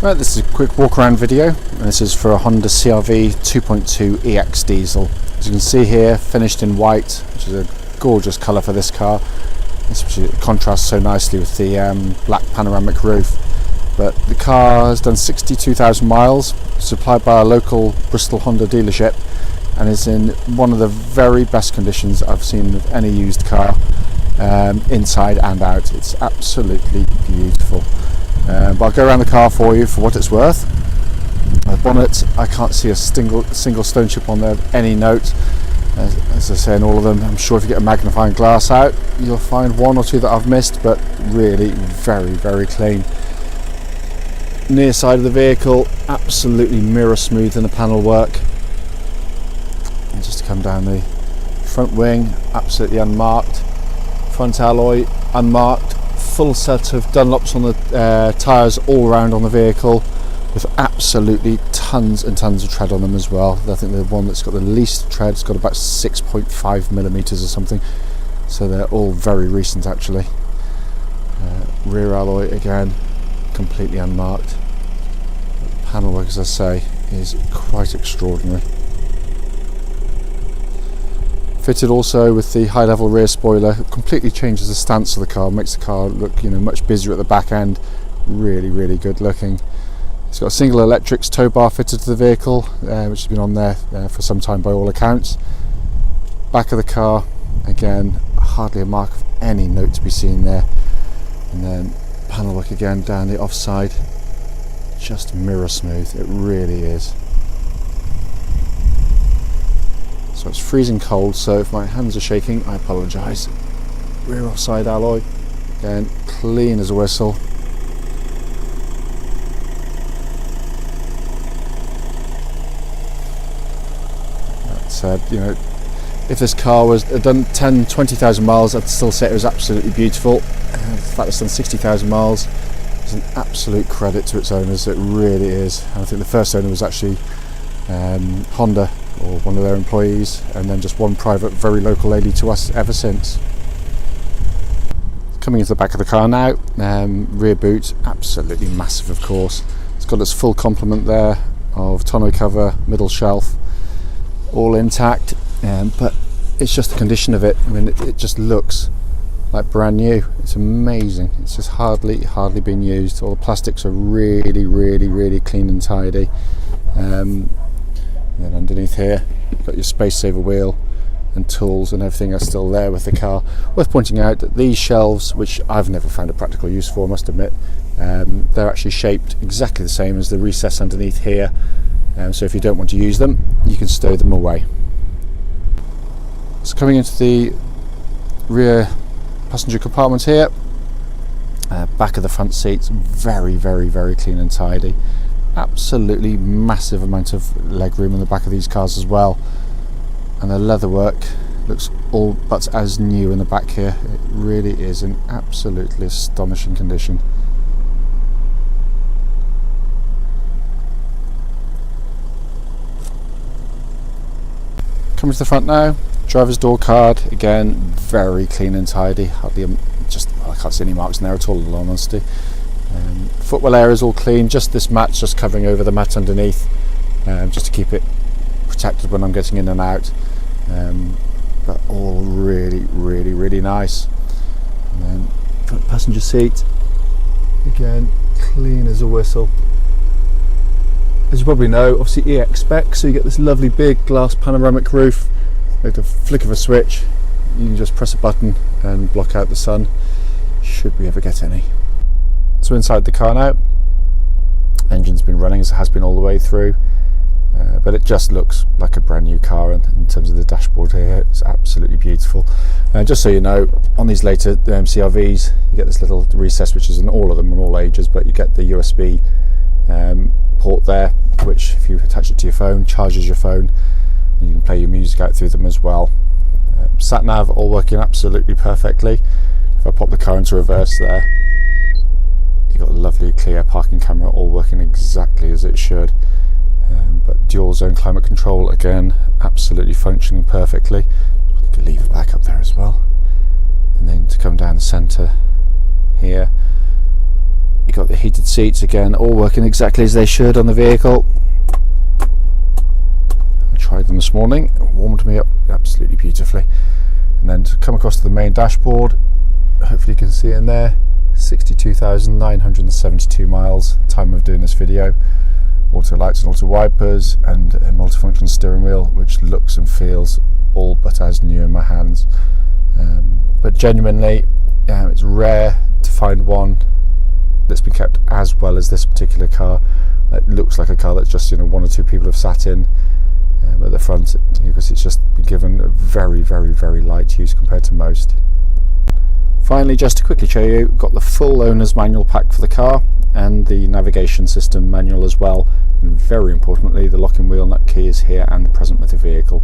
Right, this is a quick walk around video, and this is for a Honda CR-V 2.2 EX diesel. As you can see here, finished in white, which is a gorgeous colour for this car. Especially it contrasts so nicely with the black panoramic roof. But the car has done 62,000 miles, supplied by a local Bristol Honda dealership, and is in one of the very best conditions I've seen of any used car, inside and out. It's absolutely beautiful. But I'll go around the car for you for what it's worth. The bonnet, I can't see a single stone chip on there of any note. As I say in all of them, I'm sure if you get a magnifying glass out, you'll find one or two that I've missed, but really very clean. Near side of the vehicle, absolutely mirror smooth in the panel work. And just to come down the front wing, absolutely unmarked. Front alloy, unmarked. Full set of Dunlops on the tyres all around on the vehicle, with absolutely tons and tons of tread on them as well. I think the one that's got the least tread's got about 6.5 millimeters or something, so they're all very recent actually. Rear alloy again, completely unmarked. The panel work, as I say, is quite extraordinary. Fitted also with the high level rear spoiler. It completely changes the stance of the car, makes the car look much busier at the back end. Really good looking. It's got a single electrics tow bar fitted to the vehicle, which has been on there for some time by all accounts. Back of the car, again, hardly a mark of any note to be seen there. And then panel work again down the offside, just mirror smooth. It really is. So it's freezing cold, so if my hands are shaking, I apologise. Rear offside alloy, again, clean as a whistle. That said, if this car was done 20,000 miles, I'd still say it was absolutely beautiful. The fact it's done 60,000 miles is an absolute credit to its owners. It really is. And I think the first owner was actually Honda, or one of their employees, and then just one private, very local lady to us ever since. Coming into the back of the car now, rear boot, absolutely massive of course. It's got its full complement there of tonneau cover, middle shelf, all intact, but it's just the condition of it. I mean, it just looks like brand new. It's amazing. It's just hardly been used. All the plastics are really clean and tidy. And then underneath here, you've got your space saver wheel and tools and everything are still there with the car. Worth pointing out that these shelves, which I've never found a practical use for, I must admit, they're actually shaped exactly the same as the recess underneath here. So if you don't want to use them, you can stow them away. So coming into the rear passenger compartment here, back of the front seats, very clean and tidy. Absolutely massive amount of leg room in the back of these cars as well, and the leatherwork looks all but as new in the back here. It really is in absolutely astonishing condition. Coming to the front now, driver's door card, again very clean and tidy. Hardly I can't see any marks in there at all, in all honesty. Footwell area is all clean, just this mat's just covering over the mat underneath, just to keep it protected when I'm getting in and out, but all really nice. And then front passenger seat, again clean as a whistle. As you probably know, obviously EX spec, so you get this lovely big glass panoramic roof. With the flick of a switch, you can just press a button and block out the sun, should we ever get any. So inside the car now, engine's been running as it has been all the way through, but it just looks like a brand new car in terms of the dashboard here. It's absolutely beautiful. Just so you know, on these later CR-Vs, you get this little recess, which is in all of them, in all ages, but you get the USB port there, which if you attach it to your phone, charges your phone, and you can play your music out through them as well. Sat nav all working absolutely perfectly. If I pop the car into reverse there, you've got a lovely clear parking camera all working exactly as it should. But dual zone climate control, again, absolutely functioning perfectly. You can leave it back up there as well. And then to come down the centre here, You got the heated seats again, all working exactly as they should on the vehicle. I tried them this morning, it warmed me up absolutely beautifully. And then to come across to the main dashboard, hopefully you can see in there, 62,972 miles, time of doing this video. Auto lights and auto wipers, and a multifunction steering wheel, which looks and feels all but as new in my hands. But genuinely, it's rare to find one that's been kept as well as this particular car. It looks like a car that's just, one or two people have sat in at the front, because it's just been given a very, very, very light use compared to most. Finally, just to quickly show you, got the full owner's manual pack for the car and the navigation system manual as well, and very importantly the locking wheel nut key is here and present with the vehicle.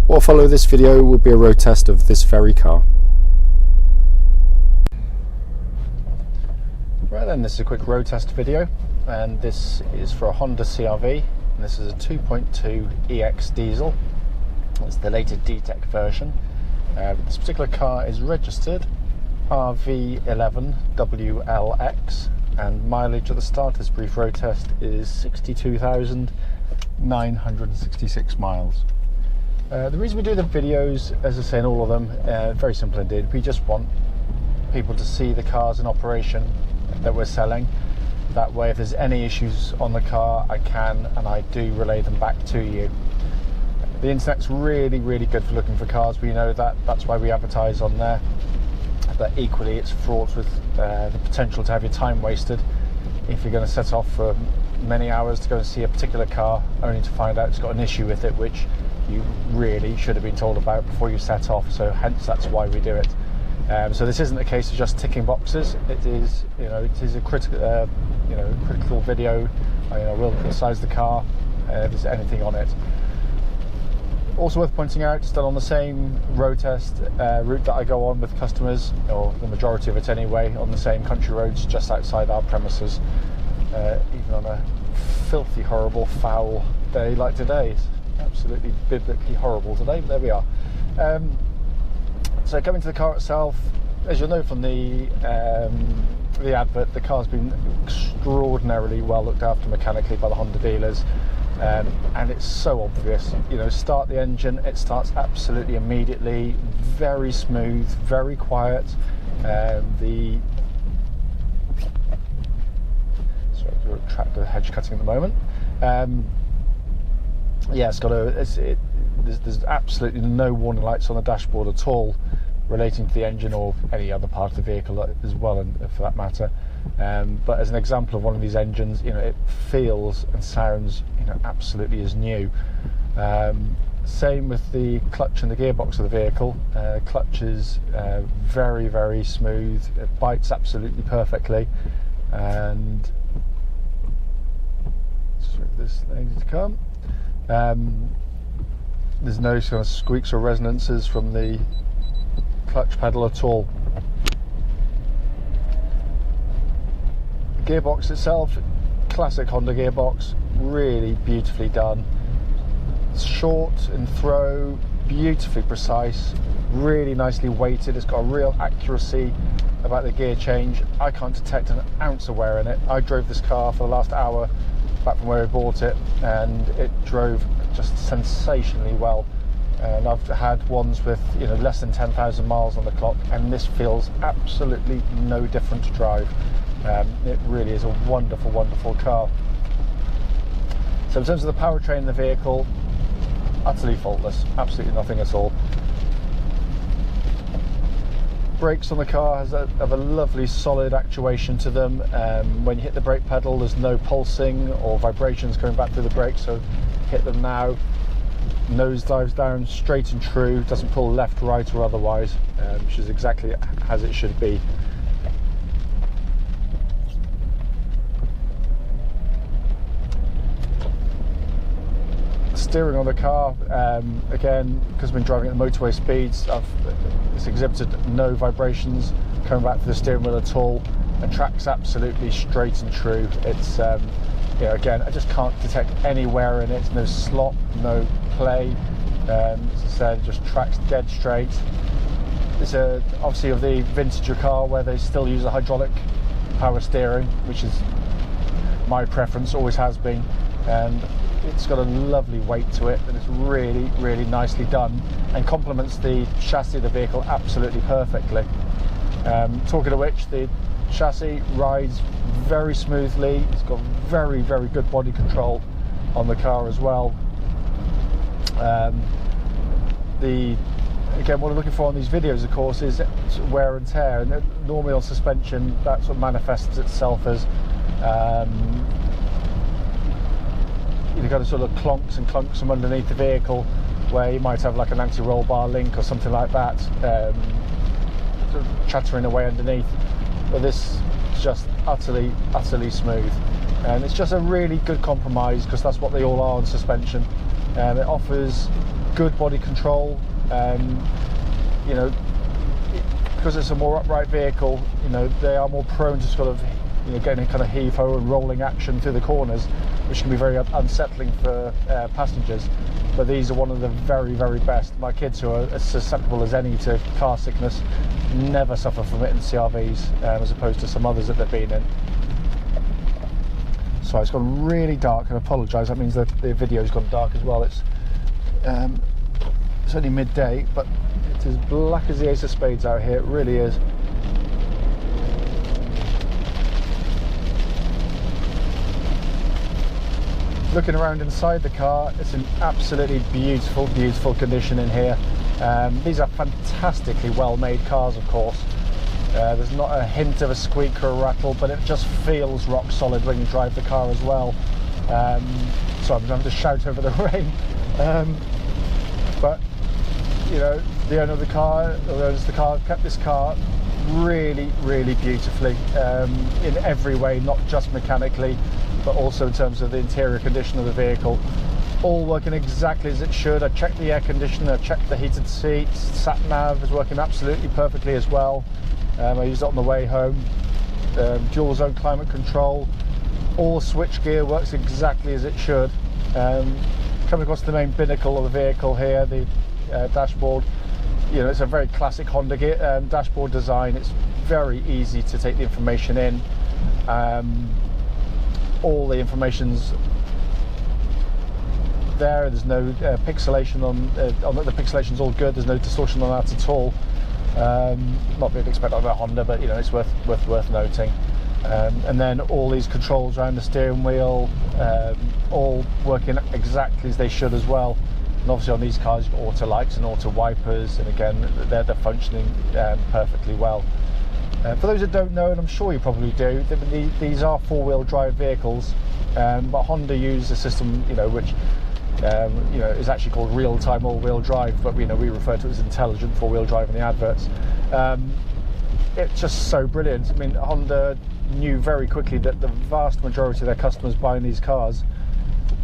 What will follow this video will be a road test of this very car. Right then, this is a quick road test video, and this is for a Honda CR-V, and this is a 2.2 EX diesel. It's the latest i-DTEC version. This particular car is registered RV11WLX, and mileage at the start of this brief road test is 62,966 miles. The reason we do the videos, as I say in all of them, very simple indeed. We just want people to see the cars in operation that we're selling. That way, if there's any issues on the car, I can and I do relay them back to you. The internet's really, really good for looking for cars. We know that. That's why we advertise on there. But equally, it's fraught with the potential to have your time wasted if you're going to set off for many hours to go and see a particular car, only to find out it's got an issue with it, which you really should have been told about before you set off. So hence, that's why we do it. So this isn't a case of just ticking boxes. It is, it is a critical, critical video. We'll criticize the car if there's anything on it. Also worth pointing out, it's done on the same road test route that I go on with customers, or the majority of it anyway, on the same country roads just outside our premises, even on a filthy, horrible, foul day like today. It's absolutely biblically horrible today, but there we are. So coming to the car itself, as you'll know from the advert, the car's been extraordinarily well looked after mechanically by the Honda dealers. And it's so obvious. Start the engine, it starts absolutely immediately, very smooth, very quiet. Sorry, we're tractor hedge cutting at the moment. Yeah, it's got there's absolutely no warning lights on the dashboard at all relating to the engine or any other part of the vehicle as well, and for that matter. But as an example of one of these engines, it feels and sounds absolutely as new. Same with the clutch and the gearbox of the vehicle. Clutch is very, very smooth. It bites absolutely perfectly, and just wait for this lady to come. There's no sort of squeaks or resonances from the clutch pedal at all. Gearbox itself, classic Honda gearbox, really beautifully done. Short in throw, beautifully precise, really nicely weighted. It's got a real accuracy about the gear change. I can't detect an ounce of wear in it. I drove this car for the last hour back from where we bought it, and it drove just sensationally well. And I've had ones with less than 10,000 miles on the clock, and this feels absolutely no different to drive. It really is a wonderful, wonderful car. So in terms of the powertrain in the vehicle, utterly faultless, absolutely nothing at all. Brakes on the car have a lovely solid actuation to them. When you hit the brake pedal, there's no pulsing or vibrations going back through the brakes, so hit them now, nose dives down straight and true, doesn't pull left, right or otherwise, which is exactly as it should be. Steering on the car, again, because I've been driving at the motorway speeds, it's exhibited no vibrations coming back to the steering wheel at all, and tracks absolutely straight and true. It's again, I just can't detect any wear in it, no slop, no play. As I said, it just tracks dead straight. It's obviously of the vintage car where they still use a hydraulic power steering, which is my preference, always has been, and it's got a lovely weight to it, and it's really, really nicely done and complements the chassis of the vehicle absolutely perfectly. Talking of which, the chassis rides very smoothly. It's got very, very good body control on the car as well. Again, what I'm looking for on these videos, of course, is wear and tear, and normally on suspension that sort of manifests itself as you've got a sort of clonks and clunks from underneath the vehicle, where you might have like an anti-roll bar link or something like that, sort of chattering away underneath. But this is just utterly smooth, and it's just a really good compromise, because that's what they all are on suspension. It offers good body control. You know, because it's a more upright vehicle, you know, they are more prone to sort of, you know, getting a kind of heave-ho and rolling action through the corners, which can be very unsettling for passengers. But these are one of the very, very best. My kids, who are as susceptible as any to car sickness, never suffer from it in CRVs, as opposed to some others that they've been in. So it's gone really dark, and I apologise, that means that the video's gone dark as well. It's only midday, but it's as black as the ace of spades out here. It really is. Looking around inside the car, it's in absolutely beautiful, beautiful condition in here. These are fantastically well made cars, of course. There's not a hint of a squeak or a rattle, but it just feels rock solid when you drive the car as well. Sorry, I'm having to shout over the rain. But you know, the owner of the car, or owns the car, kept this car really, really beautifully in every way, not just mechanically, but also in terms of the interior condition of the vehicle. All working exactly as it should. I checked the air conditioner, I checked the heated seats, sat nav is working absolutely perfectly as well. I used it on the way home. Dual zone climate control, all switch gear works exactly as it should. Coming across the main binnacle of the vehicle here, the dashboard, you know, it's a very classic Honda dashboard design. It's very easy to take the information in. All the information's there. There's no pixelation on the pixelation's all good. There's no distortion on that at all. Not that you'd expect on a Honda, but you know, it's worth noting. And then all these controls around the steering wheel, all working exactly as they should as well. And obviously on these cars, you've got auto lights and auto wipers, and again, they're functioning perfectly well. For those that don't know, and I'm sure you probably do, these are four-wheel drive vehicles, but Honda use a system, you know, which you know, is actually called real-time all-wheel drive, but we refer to it as intelligent four-wheel drive in the adverts. It's just so brilliant. I mean, Honda knew very quickly that the vast majority of their customers buying these cars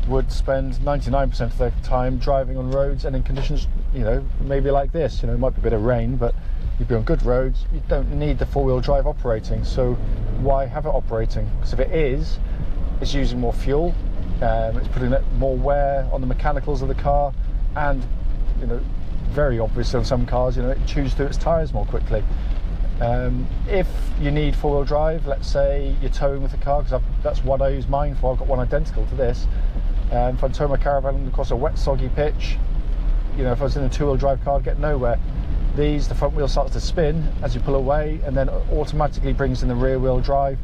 would spend 99% of their time driving on roads and in conditions, you know, maybe like this. You know, it might be a bit of rain, but you'd be on good roads. You don't need the four-wheel drive operating, so why have it operating? Because if it is, it's using more fuel, it's putting more wear on the mechanicals of the car, and you know, very obviously on some cars, you know, it chews through its tyres more quickly. If you need four-wheel drive, let's say you're towing with the car, because that's what I use mine for. I've got one identical to this. If I'm towing my caravan across a wet, soggy pitch, you know, if I was in a two-wheel drive car, I'd get nowhere. The front wheel starts to spin as you pull away, and then automatically brings in the rear wheel drive,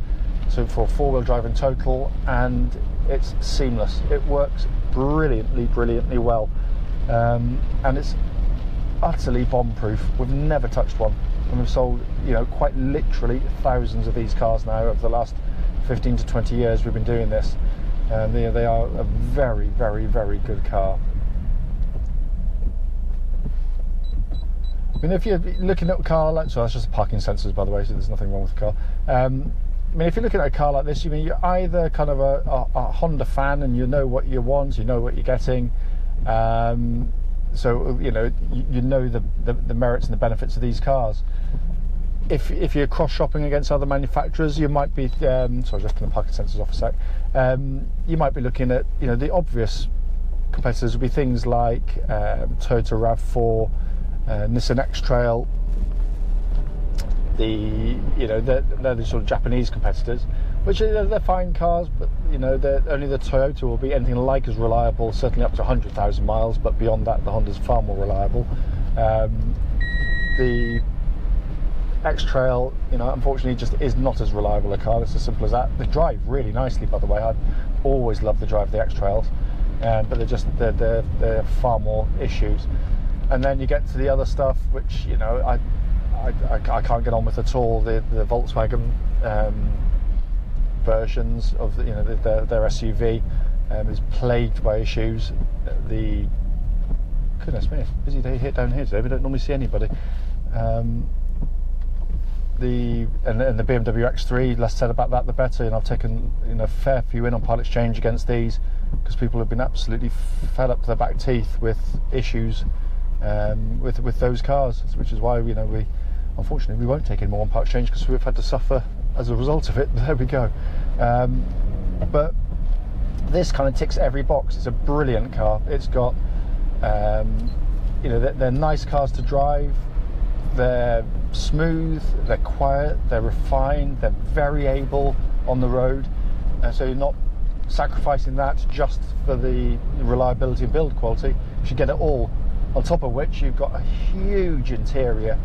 so for four-wheel drive in total, and it's seamless. It works brilliantly well, and it's utterly bomb-proof. We've never touched one, and we've sold, you know, quite literally thousands of these cars now over the last 15 to 20 years we've been doing this, and they are a very good car. I mean, if you're looking at a car like, so that's just parking sensors, by the way, so there's nothing wrong with the car. I mean, if you're looking at a car like this, you're either kind of a Honda fan and you know what you want, you know what you're getting, so you know the merits and the benefits of these cars. If you're cross shopping against other manufacturers, you might be sorry, just turn the parking sensors off a sec. You might be looking at, you know, the obvious competitors would be things like Toyota RAV4, Nissan X-Trail, they're the sort of Japanese competitors, which they're fine cars, but only the Toyota will be anything like as reliable, certainly up to 100,000 miles, but beyond that the Honda's far more reliable. The X-Trail, unfortunately just is not as reliable a car. It's as simple as that. They drive really nicely, by the way. I always love the drive of the X-Trails, but they're far more issues. And then you get to the other stuff, which I can't get on with at all. The Volkswagen versions of their SUV is plagued by issues. Goodness me, it's a busy day here down here today. We don't normally see anybody. The BMW X3, less said about that the better. I've taken a fair few in on part exchange against these because people have been absolutely fed up to their back teeth with issues with those cars, which is why we unfortunately we won't take any more on part exchange because we've had to suffer as a result of it. There we go. But this kind of ticks every box. It's a brilliant car. It's got they're nice cars to drive. They're smooth, they're quiet, they're refined, they're very able on the road, so you're not sacrificing that just for the reliability and build quality. You should get it all. On top of which you've got a huge interior,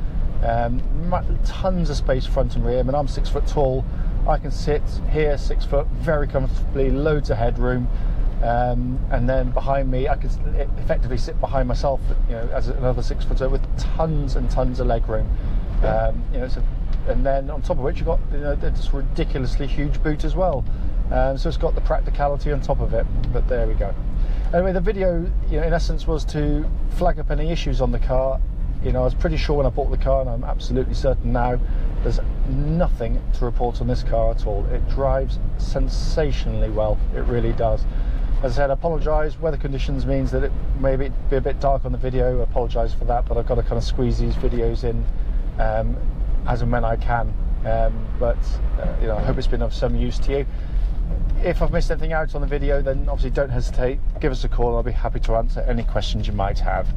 tons of space front and rear. I mean, I'm 6 foot tall. I can sit here 6 foot very comfortably, loads of headroom. And then behind me, I could effectively sit behind myself, as another 6 footer with tons and tons of leg room. And then on top of which you've got this ridiculously huge boot as well. So it's got the practicality on top of it. But there we go. Anyway, the video, in essence, was to flag up any issues on the car. I was pretty sure when I bought the car, and I'm absolutely certain now, there's nothing to report on this car at all. It drives sensationally well. It really does. As I said, I apologise. Weather conditions means that it may be a bit dark on the video. I apologise for that, but I've got to kind of squeeze these videos in as and when I can. But I hope it's been of some use to you. If I've missed anything out on the video, then obviously don't hesitate. Give us a call. I'll be happy to answer any questions you might have.